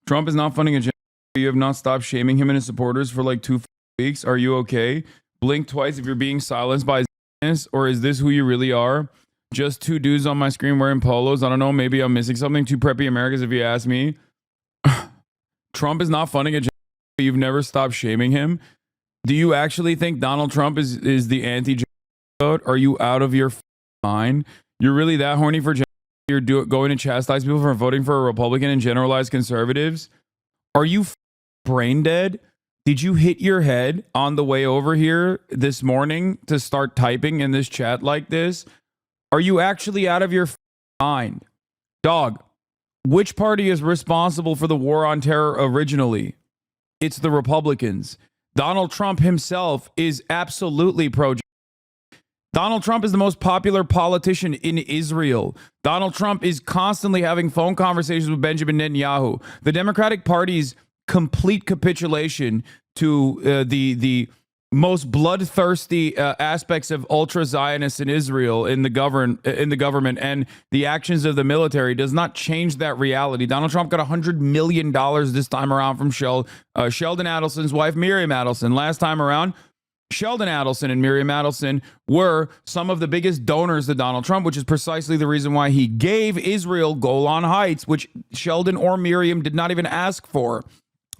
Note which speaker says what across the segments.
Speaker 1: Trump is not funding a genocide. You have not stopped shaming him and his supporters for like 2 weeks. Are you okay? Blink twice if you're being silenced by his, or is this who you really are? Just 2 dudes on my screen wearing polos. I don't know. Maybe I'm missing something. 2 preppy Americans, if you ask me. Trump is not funding a genocide. You've never stopped shaming him. Do you actually think Donald Trump is the anti-genocide vote? Are you out of your mind? You're really that horny for genocide? You're going to chastise people for voting for a Republican and generalized conservatives? Are you brain dead? Did you hit your head on the way over here this morning to start typing in this chat like this? Are you actually out of your mind? Dog, which party is responsible for the war on terror originally? It's the Republicans. Donald Trump himself is absolutely pro. Donald Trump is the most popular politician in Israel. Donald Trump is constantly having phone conversations with Benjamin Netanyahu. The Democratic Party's complete capitulation to the most bloodthirsty aspects of ultra-Zionists in Israel in the government and the actions of the military does not change that reality. Donald Trump got $100 million this time around from Sheldon Adelson's wife, Miriam Adelson. Last time around, Sheldon Adelson and Miriam Adelson were some of the biggest donors to Donald Trump, which is precisely the reason why he gave Israel Golan Heights, which Sheldon or Miriam did not even ask for.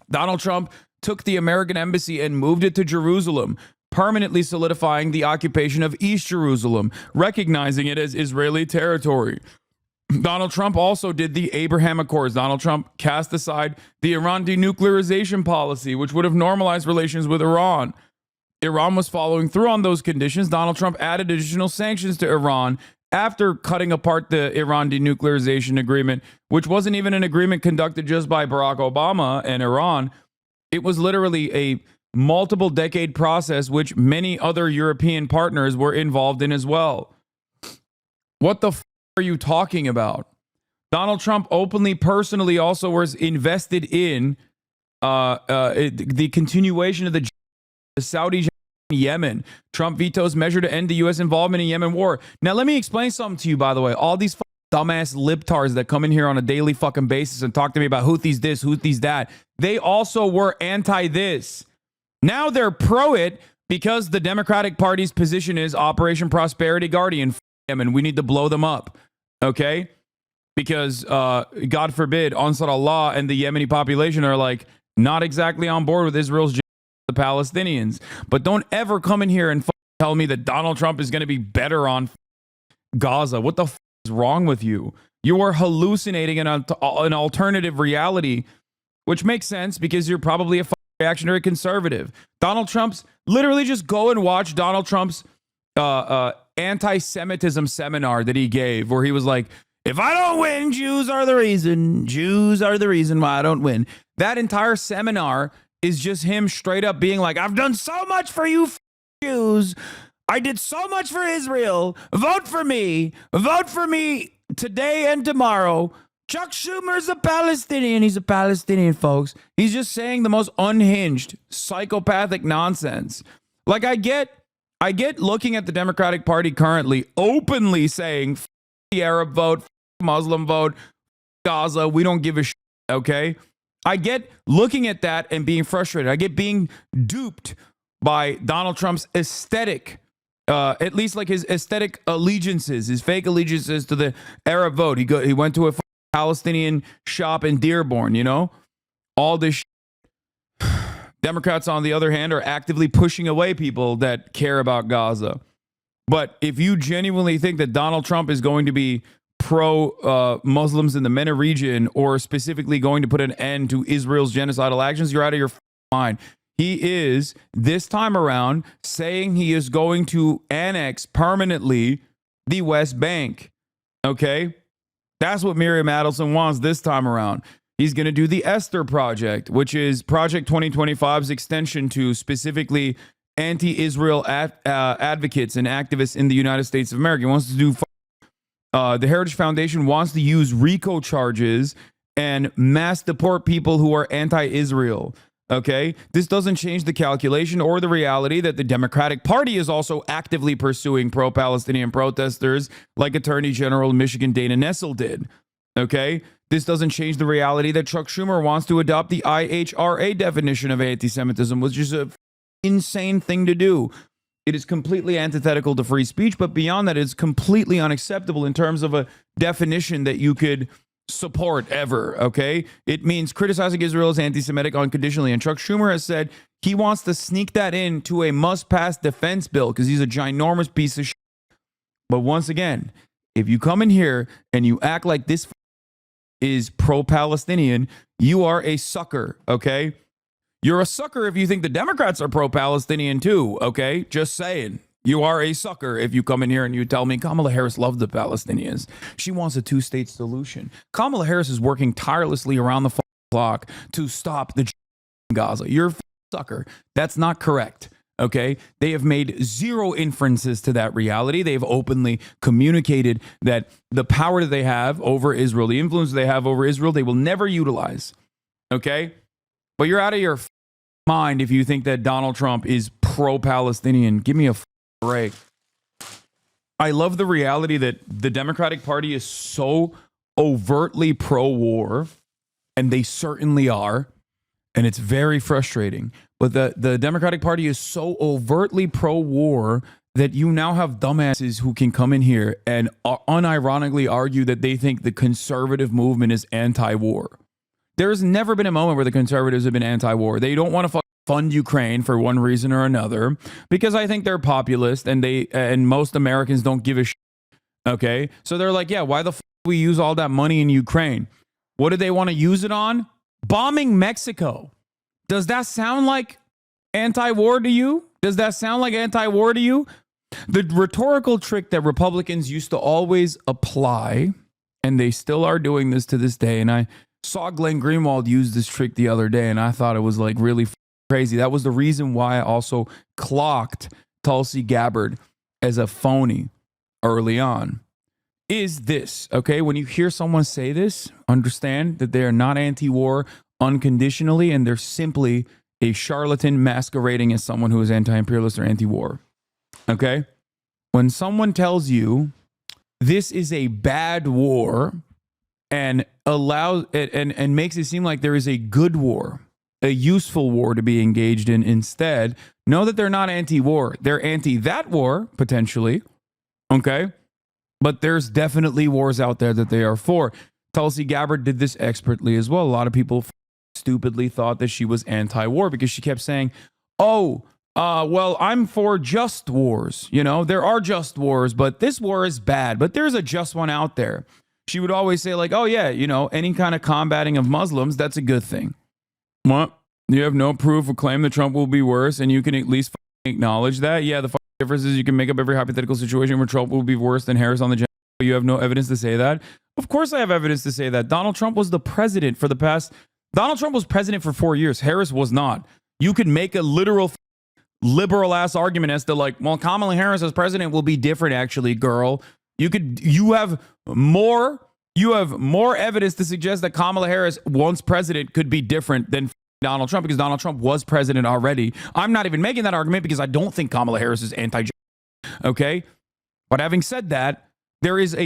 Speaker 1: Donald Trump took the American embassy and moved it to Jerusalem, permanently solidifying the occupation of East Jerusalem, recognizing it as Israeli territory. Donald Trump also did the Abraham Accords. Donald Trump cast aside the Iran denuclearization policy, which would have normalized relations with Iran. Iran was following through on those conditions. Donald Trump added additional sanctions to Iran after cutting apart the Iran denuclearization agreement, which wasn't even an agreement conducted just by Barack Obama and Iran. It was literally a multiple decade process, which many other European partners were involved in as well. What the are you talking about? Donald Trump openly, personally also was invested in the continuation of the Saudi Yemen. Trump vetoes measure to end the U.S. involvement in Yemen war. Now, let me explain something to you, by the way. All these dumbass libtards that come in here on a daily fucking basis and talk to me about Houthis this, Houthis that, they also were anti this. Now they're pro it because the Democratic Party's position is Operation Prosperity Guardian. Yemen. We need to blow them up. Okay? Because, God forbid, Ansar Allah and the Yemeni population are like not exactly on board with Israel's the Palestinians. But don't ever come in here and tell me that Donald Trump is going to be better on Gaza. What the is wrong with you? You are hallucinating an alternative reality, which makes sense because you're probably a reactionary conservative. Donald Trump's literally just go and watch Donald Trump's anti-Semitism seminar that he gave, where he was like, if I don't win, Jews are the reason. Jews are the reason why I don't win. That entire seminar is just him straight up being like, I've done so much for you Jews. I did so much for Israel. Vote for me. Vote for me today and tomorrow. Chuck Schumer's a Palestinian. He's a Palestinian, folks. He's just saying the most unhinged, psychopathic nonsense. Like, I get looking at the Democratic Party currently openly saying the Arab vote, Muslim vote, Gaza, we don't give a shit, okay? I get looking at that and being frustrated. I get being duped by Donald Trump's aesthetic, at least like his aesthetic allegiances, his fake allegiances to the Arab vote. He went to a Palestinian shop in Dearborn, you know? All this shit. Democrats, on the other hand, are actively pushing away people that care about Gaza. But if you genuinely think that Donald Trump is going to be pro-Muslims in the MENA region, or specifically going to put an end to Israel's genocidal actions, you're out of your mind. He is, this time around, saying he is going to annex permanently the West Bank. Okay? That's what Miriam Adelson wants this time around. He's going to do the Esther Project, which is Project 2025's extension to specifically anti-Israel advocates and activists in the United States of America. He wants to do the Heritage Foundation wants to use RICO charges and mass deport people who are anti-Israel. Okay, this doesn't change the calculation or the reality that the Democratic Party is also actively pursuing pro-Palestinian protesters, like Attorney General of Michigan Dana Nessel did. Okay, This doesn't change the reality that Chuck Schumer wants to adopt the IHRA definition of anti-Semitism, which is an insane thing to do. It is completely antithetical to free speech, but beyond that, it's completely unacceptable in terms of a definition that you could support ever, okay? It means criticizing Israel as anti-Semitic unconditionally. And Chuck Schumer has said he wants to sneak that into a must-pass defense bill because he's a ginormous piece of shit. But once again, if you come in here and you act like this is pro-Palestinian, you are a sucker, okay? You're a sucker if you think the Democrats are pro-Palestinian too, okay? Just saying. You are a sucker if you come in here and you tell me Kamala Harris loved the Palestinians. She wants a two-state solution. Kamala Harris is working tirelessly around the clock to stop the in Gaza. You're a sucker. That's not correct, okay? They have made zero inferences to that reality. They've openly communicated that the power that they have over Israel, the influence they have over Israel, they will never utilize, okay? But you're out of your mind if you think that Donald Trump is pro-Palestinian. Give me a break. I love the reality that the Democratic Party is so overtly pro-war, and they certainly are, and it's very frustrating. But the Democratic Party is so overtly pro-war that you now have dumbasses who can come in here and unironically argue that they think the conservative movement is anti-war. There's never been a moment where the conservatives have been anti-war. They don't want to fund Ukraine for one reason or another because I think they're populist and most Americans don't give a shit. Okay, so they're like, yeah, why the do we use all that money in Ukraine? What do they want to use it on? Bombing Mexico. Does that sound like anti-war to you? Does that sound like anti-war to you? The rhetorical trick that Republicans used to always apply, and they still are doing this to this day, and I saw Glenn Greenwald use this trick the other day, and I thought it was like really crazy. That was the reason why I also clocked Tulsi Gabbard as a phony early on. Is this, okay? When you hear someone say this, understand that they are not anti-war unconditionally, and they're simply a charlatan masquerading as someone who is anti-imperialist or anti-war. Okay? When someone tells you this is a bad war and allows it and makes it seem like there is a good war, a useful war to be engaged in instead, know that they're not anti-war. They're anti that war, potentially. Okay? But there's definitely wars out there that they are for. Tulsi Gabbard did this expertly as well. A lot of people stupidly thought that she was anti-war because she kept saying, well, I'm for just wars. You know, there are just wars, but this war is bad. But there's a just one out there. She would always say like, oh, yeah, you know, any kind of combating of Muslims, that's a good thing. What? You have no proof or claim that Trump will be worse, and you can at least acknowledge that? Yeah, the difference is you can make up every hypothetical situation where Trump will be worse than Harris on the agenda. You have no evidence to say that? Of course I have evidence to say that. Donald Trump was the president for the past... Donald Trump was president for 4 years. Harris was not. You could make a literal liberal-ass argument as to like, well, Kamala Harris as president will be different, actually, girl. You have more evidence to suggest that Kamala Harris, once president, could be different than Donald Trump because Donald Trump was president already. I'm not even making that argument because I don't think Kamala Harris is okay? But having said that, there is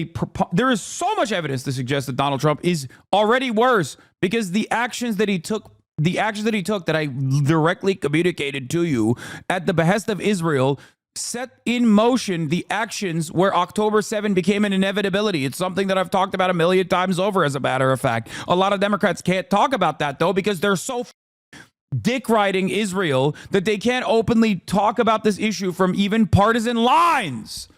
Speaker 1: so much evidence to suggest that Donald Trump is already worse because the actions that he took that I directly communicated to you at the behest of Israel set in motion the actions where October 7 became an inevitability. It's something that I've talked about a million times over, as a matter of fact. A lot of Democrats can't talk about that, though, because they're so dick riding Israel that they can't openly talk about this issue from even partisan lines.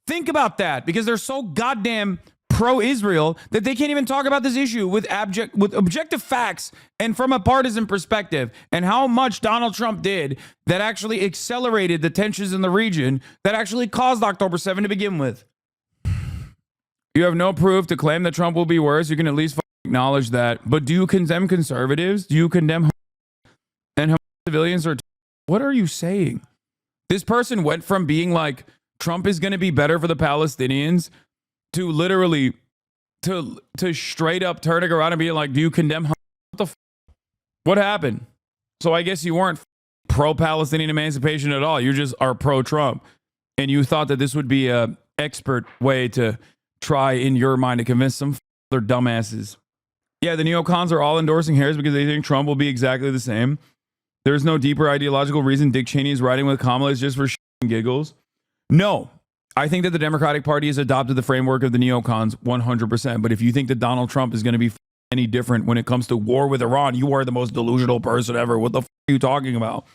Speaker 1: Think about that, because they're so goddamn pro-Israel that they can't even talk about this issue with objective facts and from a partisan perspective, and how much Donald Trump did that actually accelerated the tensions in the region that actually caused October 7 to begin with. You have no proof to claim that Trump will be worse. You can at least acknowledge that. But do you condemn conservatives? Do you condemn and civilians? Or what are you saying? This person went from being like, Trump is going to be better for the Palestinians to literally to straight up turning around and being like, do you condemn what happened? So I guess you weren't pro-Palestinian emancipation at all. You just are pro-Trump. And you thought that this would be a expert way to try in your mind to convince some other dumbasses. Yeah, the neocons are all endorsing Harris because they think Trump will be exactly the same. There's no deeper ideological reason Dick Cheney is riding with Kamala is just for and giggles. No, I think that the Democratic Party has adopted the framework of the neocons 100%. But if you think that Donald Trump is going to be any different when it comes to war with Iran, you are the most delusional person ever. What the f are you talking about?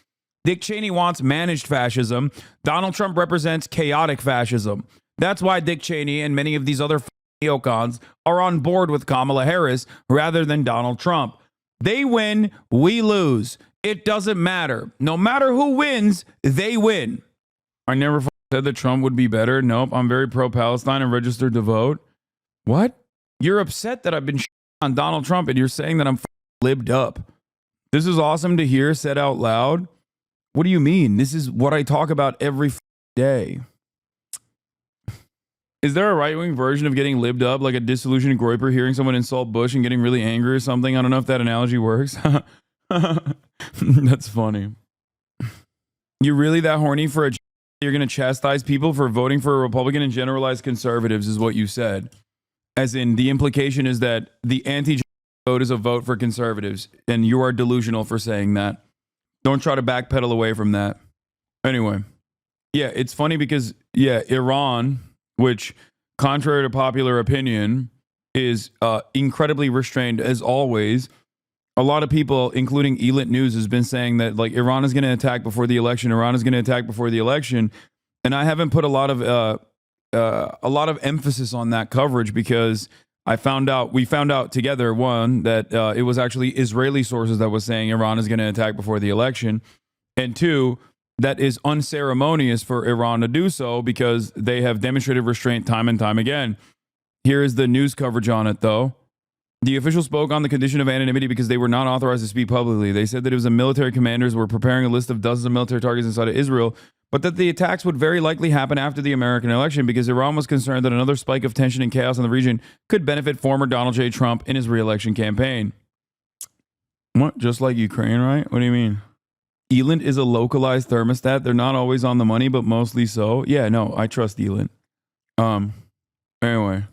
Speaker 1: Dick Cheney wants managed fascism. Donald Trump represents chaotic fascism. That's why Dick Cheney and many of these other neocons are on board with Kamala Harris rather than Donald Trump. They win, we lose. It doesn't matter. No matter who wins, they win. I never said that Trump would be better. Nope, I'm very pro-Palestine and registered to vote. What? You're upset that I've been on Donald Trump and you're saying that I'm libbed up. This is awesome to hear said out loud. What do you mean? This is what I talk about every day. Is there a right-wing version of getting libbed up, like a disillusioned Groyper hearing someone insult Bush and getting really angry or something? I don't know if that analogy works. That's funny. You're really that horny for a... You're going to chastise people for voting for a Republican and generalize conservatives is what you said. As in, the implication is that the anti vote is a vote for conservatives, and you are delusional for saying that. Don't try to backpedal away from that. Anyway, yeah, it's funny because, yeah, Iran, which, contrary to popular opinion, is incredibly restrained as always. A lot of people, including Elite News, has been saying that like Iran is going to attack before the election. Iran is going to attack before the election, and I haven't put a lot of emphasis on that coverage because we found out together, one, that it was actually Israeli sources that was saying Iran is going to attack before the election, and two, that is unceremonious for Iran to do so because they have demonstrated restraint time and time again. Here is the news coverage on it, though. The official spoke on the condition of anonymity because they were not authorized to speak publicly. They said that it was the military commanders were preparing a list of dozens of military targets inside of Israel, but that the attacks would very likely happen after the American election because Iran was concerned that another spike of tension and chaos in the region could benefit former Donald J. Trump in his re-election campaign. What? Just like Ukraine, right? What do you mean? Elint is a localized thermostat. They're not always on the money, but mostly so. Yeah, no, I trust Elint. Anyway.